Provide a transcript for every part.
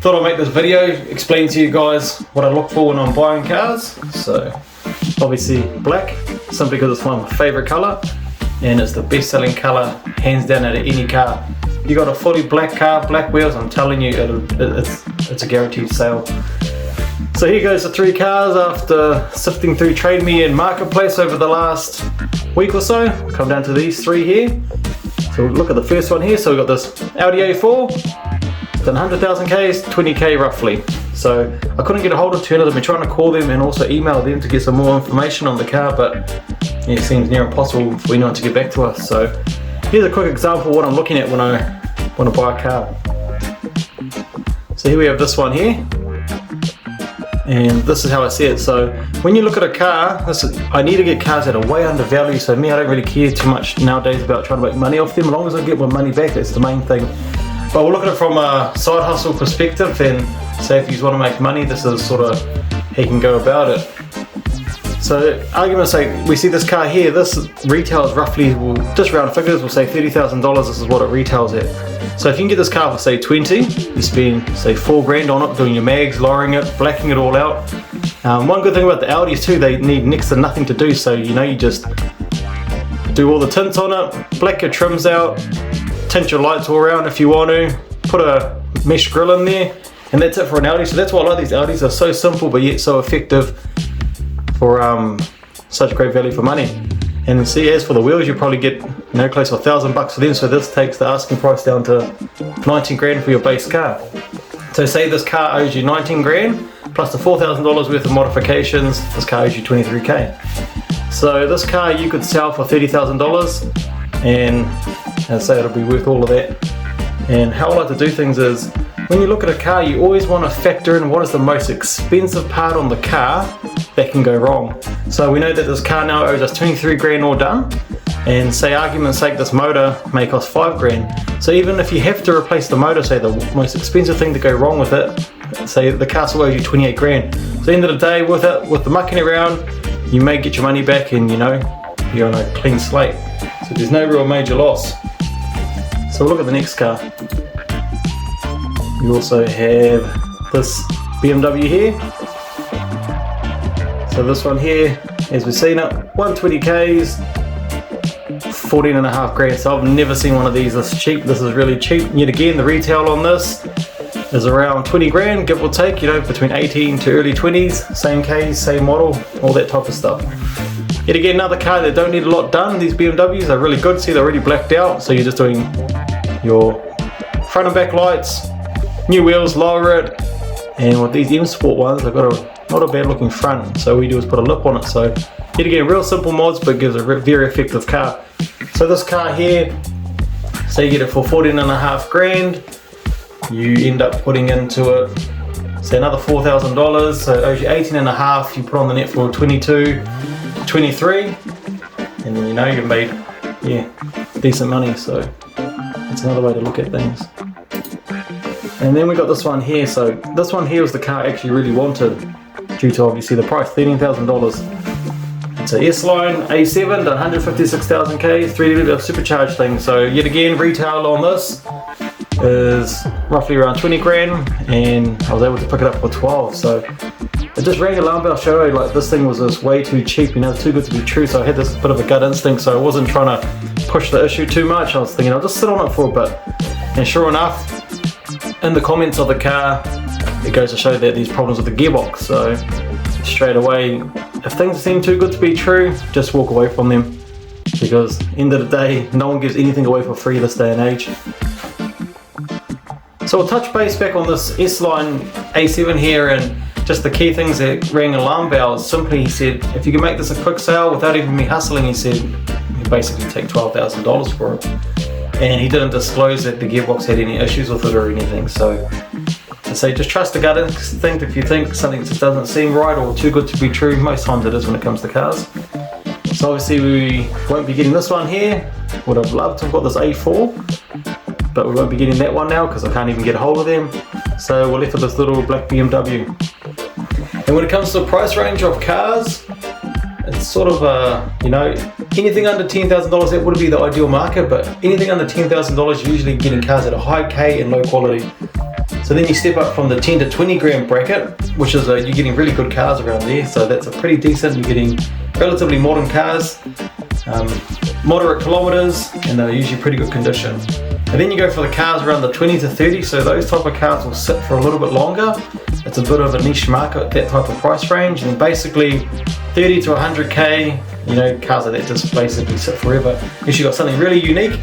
thought I'd make this video, explain to you guys what I look for when I'm buying cars. So obviously black, simply because it's my favourite colour and it's the best selling colour hands down out of any car. You got a fully black car, black wheels, I'm telling you it's a guaranteed sale. So here goes the 3 cars after sifting through Trade Me and Marketplace over the last week or so. Come down to these 3 here. So look at the first one here. So we've got this Audi A4, done 100,000 Ks, 20k roughly. So I couldn't get a hold of 2 of them. I've been trying to call them and also email them to get some more information on the car, but yeah, it seems near impossible for anyone to get back to us. So here's a quick example of what I'm looking at when I want to buy a car. So here we have this one here. And this is how I see it. So when you look at a car, I need to get cars that are way undervalued. So me, I don't really care too much nowadays about trying to make money off them. As long as I get my money back, that's the main thing. But we'll look at it from a side hustle perspective, and say if you want to make money, this is sort of how you can go about it. So argument's sake, we see this car here, this retails roughly, well, just round figures, we'll say $30,000, this is what it retails at. So if you can get this car for say 20, you spend say 4 grand on it, doing your mags, lowering it, blacking it all out. One good thing about the Audis too, they need next to nothing to do, so you know, you just do all the tints on it, black your trims out, tint your lights all around if you want to, put a mesh grille in there, and that's it for an Audi. So that's why I like these Audis, they're so simple but yet so effective for such great value for money. And see, as for the wheels, you probably get close to $1,000 for them, so this takes the asking price down to 19 grand for your base car. So say this car owes you 19 grand plus the $4,000 worth of modifications, this car owes you 23k. So this car you could sell for $30,000, and I'd say it'll be worth all of that. And how I like to do things is, when you look at a car, you always want to factor in what is the most expensive part on the car that can go wrong. So we know that this car now owes us 23 grand all done, and say argument's sake this motor may cost 5 grand. So even if you have to replace the motor, say the most expensive thing to go wrong with it, say the car still owes you 28 grand. So at the end of the day, with the mucking around, you may get your money back and you know, you're on a clean slate. So there's no real major loss. So we'll look at the next car. You also have this BMW here. So this one here, as we've seen it, 120Ks, 14.5 grand. So I've never seen one of these this cheap. This is really cheap. And yet again, the retail on this is around 20 grand, give or take, you know, between 18 to early 20s, same Ks, same model, all that type of stuff. Yet again, another car that don't need a lot done. These BMWs are really good. See, they're already blacked out. So you're just doing your front and back lights, new wheels, lower it, and with these M Sport ones, they've got not a bad looking front. So all we do is put a lip on it. So yet again, real simple mods, but gives a very effective car. So this car here, say you get it for 14.5 grand, you end up putting into it, say another $4,000, so it owes you 18.5. You put on the net for 22, 23, and then you know you've made decent money. So it's another way to look at things. And then we got this one here. So this one here was the car I actually really wanted, due to obviously the price, $13,000. It's a S-Line A7, 156,000 Ks, 3-litre supercharged thing. So yet again, retail on this is roughly around 20 grand, and I was able to pick it up for 12. So it just rang alarm bell showing like this thing was just way too cheap, you know, too good to be true. So I had this bit of a gut instinct, so I wasn't trying to push the issue too much. I was thinking I'll just sit on it for a bit. And sure enough, in the comments of the car, it goes to show that there's problems with the gearbox. So straight away, if things seem too good to be true, just walk away from them, because end of the day, no one gives anything away for free this day and age. So we'll touch base back on this S-Line A7 here, and just the key things that rang alarm bells. Simply, he said, if you can make this a quick sale without even me hustling, he said, you basically take $12,000 for it. And he didn't disclose that the gearbox had any issues with it or anything. So I say just trust the gut instinct. If you think something just doesn't seem right or too good to be true, most times it is when it comes to cars. So obviously we won't be getting this one here. Would have loved to have got this A4, but we won't be getting that one now because I can't even get a hold of them. So we're left with this little black BMW. And when it comes to the price range of cars, it's sort of you know, anything under $10,000, that would be the ideal market, but anything under $10,000, you're usually getting cars that are high K and low quality. So then you step up from the 10 to 20 grand bracket, which is you're getting really good cars around there. So that's a pretty decent, you're getting relatively modern cars, moderate kilometers, and they're usually pretty good condition. And then you go for the cars around the 20 to 30, so those type of cars will sit for a little bit longer. It's a bit of a niche market, that type of price range, and basically 30 to 100k, you know, cars like that just basically sit forever. Unless you've got something really unique,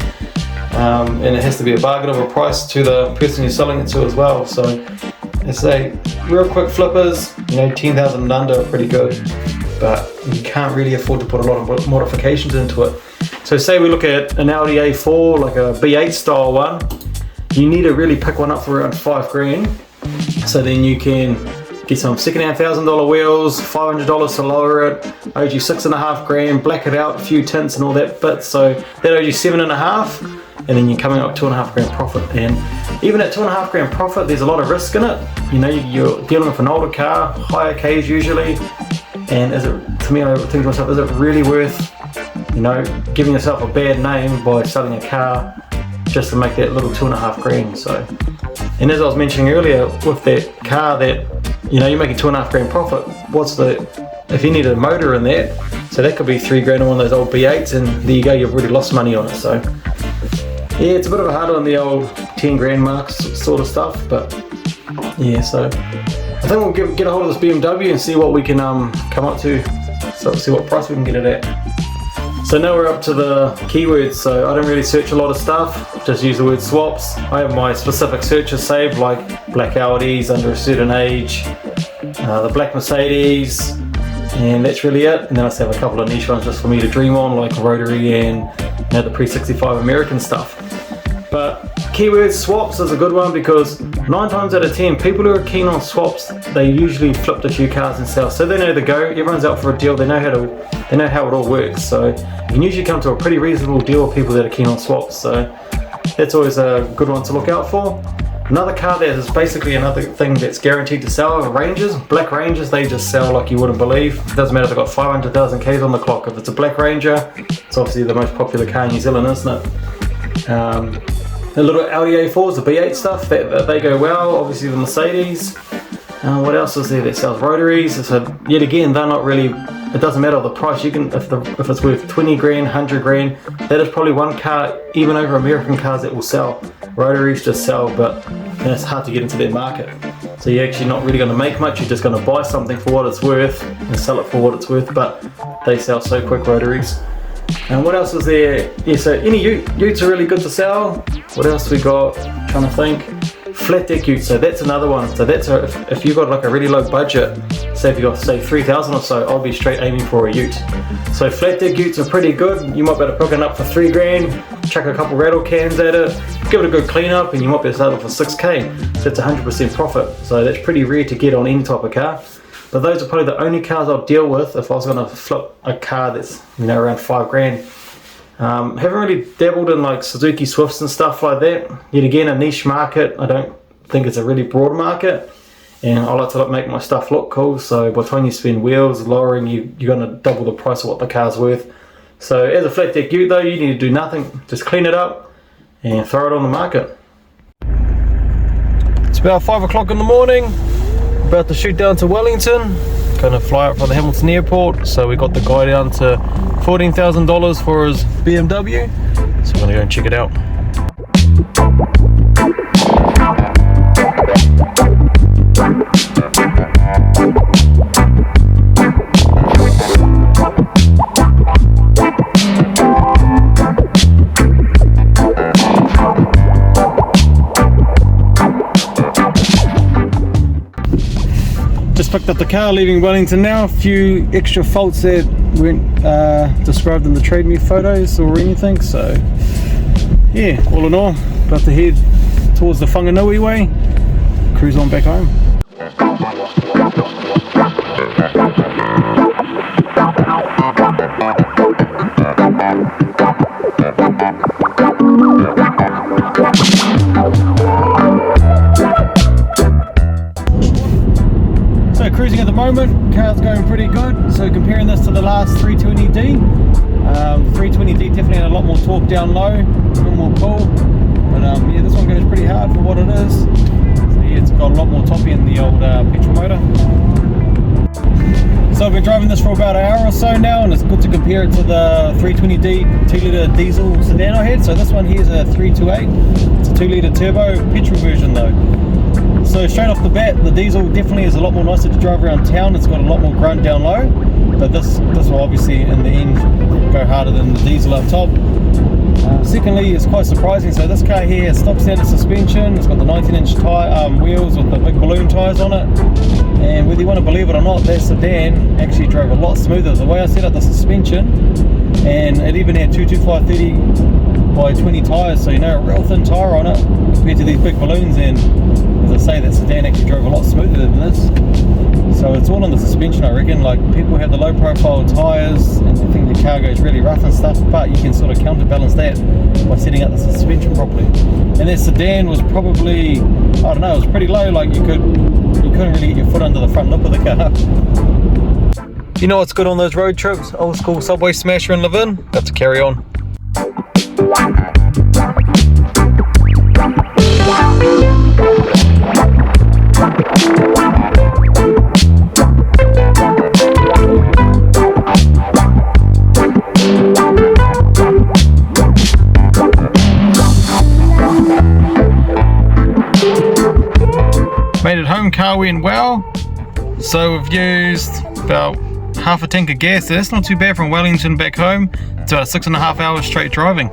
and it has to be a bargain of a price to the person you're selling it to as well. So it's a real quick flippers, you know, 10,000 and under are pretty good, but you can't really afford to put a lot of modifications into it. So say we look at an Audi A4, like a B8 style one, you need to really pick one up for around 5 grand. So then you can get some second-hand $1,000 wheels, $500 to lower it, owes you 6.5 grand, black it out, a few tints and all that bit. So that owes you 7.5, and then you're coming up 2.5 grand profit. And even at 2.5 grand profit, there's a lot of risk in it. You know, you're dealing with an older car, higher Ks usually, and is it, to me, I think to myself, is it really worth, you know, giving yourself a bad name by selling a car just to make that little 2.5 grand? So, and as I was mentioning earlier, with that car that, you know, you're making 2.5 grand profit, if you need a motor in that, so that could be 3 grand on one of those old B8s, and there you go, you've already lost money on it. So yeah, it's a bit of a hard on the old 10 grand marks sort of stuff, but yeah, so I think we'll get a hold of this BMW and see what we can come up to, so see what price we can get it at. So now we're up to the keywords, so I don't really search a lot of stuff, just use the word swaps. I have my specific searches saved, like black Audis under a certain age, the black Mercedes, and that's really it. And then I just have a couple of niche ones just for me to dream on, like rotary and, you know, the pre-65 American stuff. But keyword swaps is a good one, because 9 times out of 10, people who are keen on swaps, they usually flipped a few cars and sell. So they know the go, everyone's out for a deal, they know how it all works. So you can usually come to a pretty reasonable deal with people that are keen on swaps. So that's always a good one to look out for. Another car that is basically another thing that's guaranteed to sell are Rangers. Black Rangers, they just sell like you wouldn't believe. It doesn't matter if they've got 500,000 Ks on the clock. If it's a Black Ranger, it's obviously the most popular car in New Zealand, isn't it? The little Audi A4s, the B8 stuff, they go well. Obviously the Mercedes. What else is there that sells rotaries? So yet again, they're not really, it doesn't matter the price. You can, if it's worth 20 grand, 100 grand, that is probably one car, even over American cars, that will sell. Rotaries just sell, but it's hard to get into their market. So you're actually not really going to make much. You're just going to buy something for what it's worth and sell it for what it's worth, but they sell so quick, rotaries. And what else is there? Yeah, so any utes are really good to sell. What else we got? Trying to think. Flat deck utes, so that's another one. So that's if you've got like a really low budget, say if you've got say 3,000 or so, I'll be straight aiming for a ute. So flat deck utes are pretty good. You might be able to pick it up for 3 grand, chuck a couple rattle cans at it, give it a good clean up, and you might be able to sell it for 6k. So that's 100% profit. So that's pretty rare to get on any type of car. But those are probably the only cars I'll deal with if I was going to flip a car that's, you know, around 5 grand. Haven't really dabbled in like Suzuki Swifts and stuff like that. Yet again, a niche market. I don't think it's a really broad market, and I like to make my stuff look cool. So by the time you spend wheels, lowering, you're going to double the price of what the car's worth. So as a flat deck ute though, you need to do nothing. Just clean it up and throw it on the market. It's about 5 o'clock in the morning. About to shoot down to Wellington. Gonna fly out from the Hamilton airport. So we got the guy down to $14,000 for his BMW. So we're gonna go and check it out. Just picked up the car, leaving Wellington now. A few extra faults that weren't described in the Trade Me photos or anything. So yeah, all in all, about to head towards the Whanganui way, cruise on back home. So cruising at the moment, car's going pretty good. So comparing this to the last 320D, 320D definitely had a lot more torque down low, a bit more pull, but yeah, this one goes pretty hard for what it is. So It's got a lot more toppy in the old petrol motor. So I've been driving this for about an hour or so now, and it's good to compare it to the 320D 2-litre diesel sedan I had. So this one here is a 328. It's a 2-litre turbo petrol version though. So straight off the bat, the diesel definitely is a lot more nicer to drive around town. It's got a lot more grunt down low, but this will obviously in the end go harder than the diesel up top. Secondly, it's quite surprising. So this car here has stock standard suspension. It's got the 19-inch wheels with the big balloon tyres on it. And whether you want to believe it or not, that sedan actually drove a lot smoother. The way I set up the suspension, and it even had 225/30/20 tyres, so you know, a real thin tyre on it compared to these big balloons. And as I say, that sedan actually drove a lot smoother than this. So it's all on the suspension, I reckon. Like, people have the low profile tyres and they think the car goes really rough and stuff, but you can sort of counterbalance that by setting up the suspension properly. And that sedan was probably, I don't know, it was pretty low. Like, you couldn't really get your foot under the front lip of the car. You know what's good on those road trips? Old school Subway smasher and live in? Got to carry on. Made it home, car went well. So we've used about half a tank of gas. That's not too bad from Wellington back home. It's about 6.5 hours straight driving.